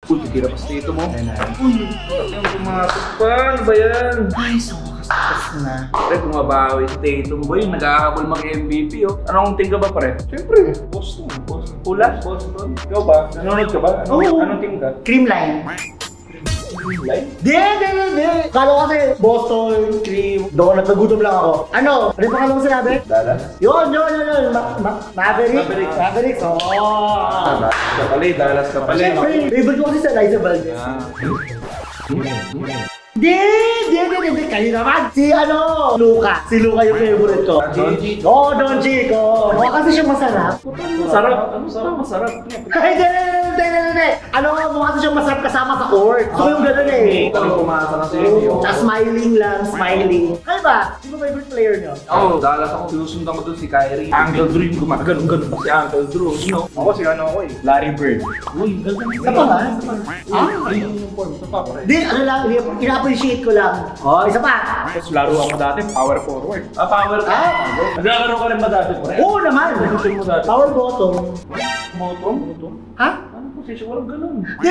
Uy, titira pa sa tito mo. Uy, yung pumasok pa. Ano ba yan? Ay, so kastas na. Pre, bumabawi si Tatum boy, nag-ahabol mag-MVP oh. Anong team ka ba pare? Siyempre, Boston. Pula? Boston? Ikaw ba? Nanonood ka ba? Oo. Anong team ka? Creamline. Creamline? Di. Kala ko kasi Boston, Cream. Doon, nagutom lang ako. Ano? Ano yung pangalan mo sinabi? Dallas? Yun. Maverick. Maverick. Mavericks. Oo. Dallas ka pala. Siyempre, favorite ko kasi sa Liza Valdez. Di. Kayo naman. Si Luka. Si Luka yung favorite ko. Doncic. Oo, Doncic. Oo. Kasi siya masarap. Masarap. Ano sarap? Masarap. Ay, hindi. Mukha kasi siyang masarap kasama sa court. So yung gano'n eh. Kung pumasa na sa iyo. Tsaka smiling lang, smiling. Kayo ba? Sino favorite player nyo? Oo, Dallas ako. Sinusundan ko doon si Kyrie. Uncle Drew yung gumagano'n pa si Uncle Drew. Sino? Ako si ano ako eh. Larry Bird. Uy, galing. Isa pa ba? Ayun yung form. Isa pa pare. Di, ina-appreciate ko lang. Oh, isa pa. Tapos laro ako dati, power forward. Power ka. Naglalaro ka rin ba dati pare? Oo naman. Gusto mo dati? Power bottom. Bottom? Ha? Ano position? Walang ganun. Di,